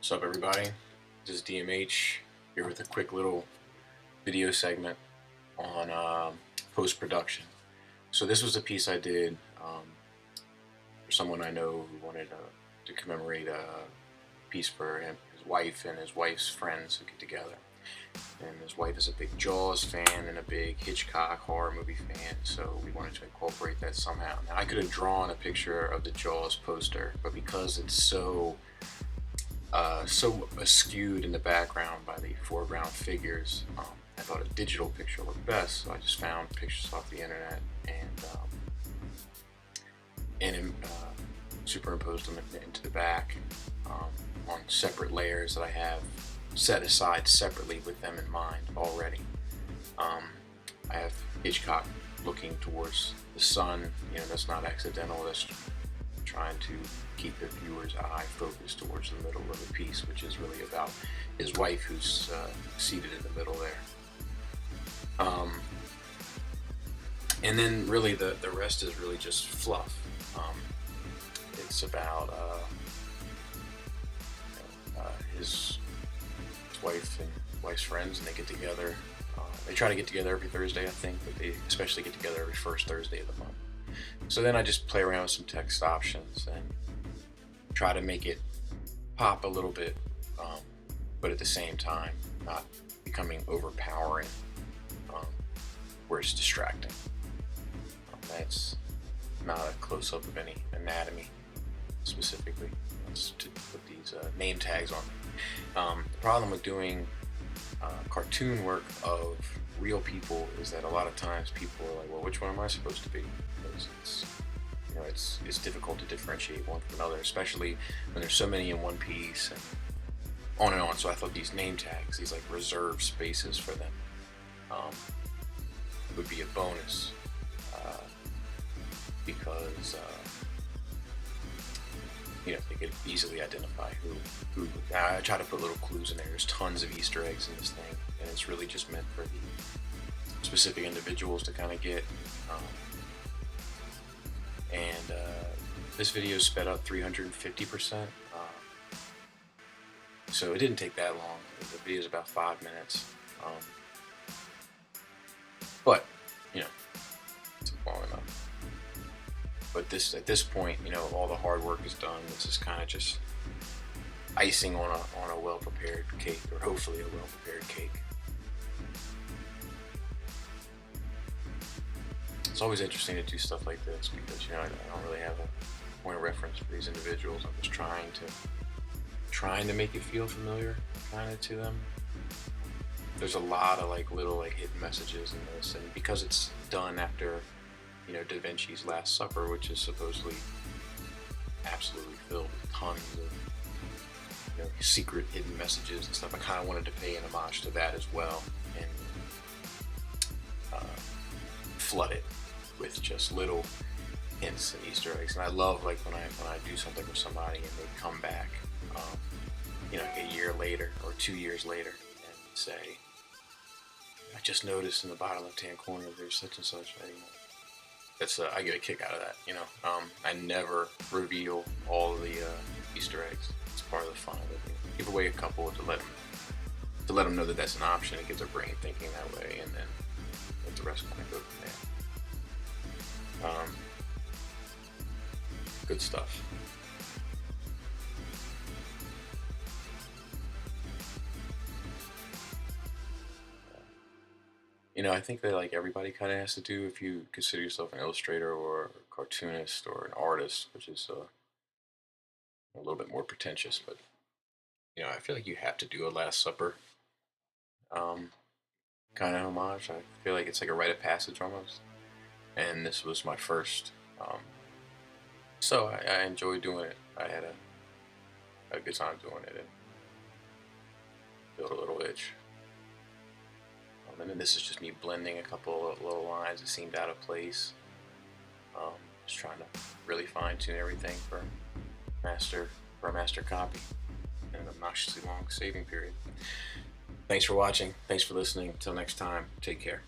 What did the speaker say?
What's up, everybody? This is DMH here with a quick little video segment on post-production. So this was a piece I did for someone I know who wanted to commemorate a piece for him, his wife and his wife's friends who get together. And his wife is a big Jaws fan and a big Hitchcock horror movie fan, so we wanted to incorporate that somehow. Now, I could have drawn a picture of the Jaws poster, but because it's so skewed in the background by the foreground figures, I thought a digital picture looked best, so I just found pictures off the internet and superimposed them into the back on separate layers that I have set aside separately with them in mind already. I have Hitchcock looking towards the sun. That's not accidental. That's trying to keep the viewer's eye focused towards the middle of the piece, which is really about his wife, who's seated in the middle there. And then really the rest is really just fluff. It's about his wife and wife's friends, and they get together. They try to get together every Thursday, I think, but they especially get together every first Thursday of the month. So then I just play around with some text options and try to make it pop a little bit, but at the same time not becoming overpowering where it's distracting. That's not a close-up of any anatomy specifically. It's to put these name tags on. The problem with doing cartoon work of real people is that a lot of times people are like, well, which one am I supposed to be? Because it's difficult to differentiate one from another, especially when there's so many in one piece, and on and on. So I thought these name tags, these like reserved spaces for them, would be a bonus, because they could easily identify who. I try to put little clues in there. There's tons of Easter eggs in this thing, and it's really just meant for the specific individuals to kind of get. This video is sped up 350%, so it didn't take that long. The video is about 5 minutes, but it's long enough. But at this point, all the hard work is done. This is kind of just icing on a well-prepared cake, or hopefully a well-prepared cake. It's always interesting to do stuff like this because I don't really have a point of reference for these individuals. I'm just trying to make it feel familiar, kind of, to them. There's a lot of little hidden messages in this, and because it's done after Da Vinci's Last Supper, which is supposedly absolutely filled with tons of secret hidden messages and stuff, I kind of wanted to pay an homage to that as well, and flood it with just little hints and Easter eggs. And I love when I do something with somebody and they come back a year later or 2 years later and say, I just noticed in the bottom left-hand corner there's such and such. I get a kick out of that. I never reveal all the Easter eggs. It's part of the fun of it. Give away a couple to let them know that that's an option. It gets their brain thinking that way, and then let the rest kind of go from there. Good stuff. I think that everybody kind of has to do, if you consider yourself an illustrator or a cartoonist or an artist, which is a little bit more pretentious, but I feel like you have to do a Last Supper kind of homage. I feel like it's like a rite of passage almost, and this was my first, so I enjoyed doing it. I had a good time doing it and built a little itch. And then this is just me blending a couple of little lines that seemed out of place. Just trying to really fine-tune everything for a master copy and an obnoxiously long saving period. Thanks for watching. Thanks for listening. Until next time, take care.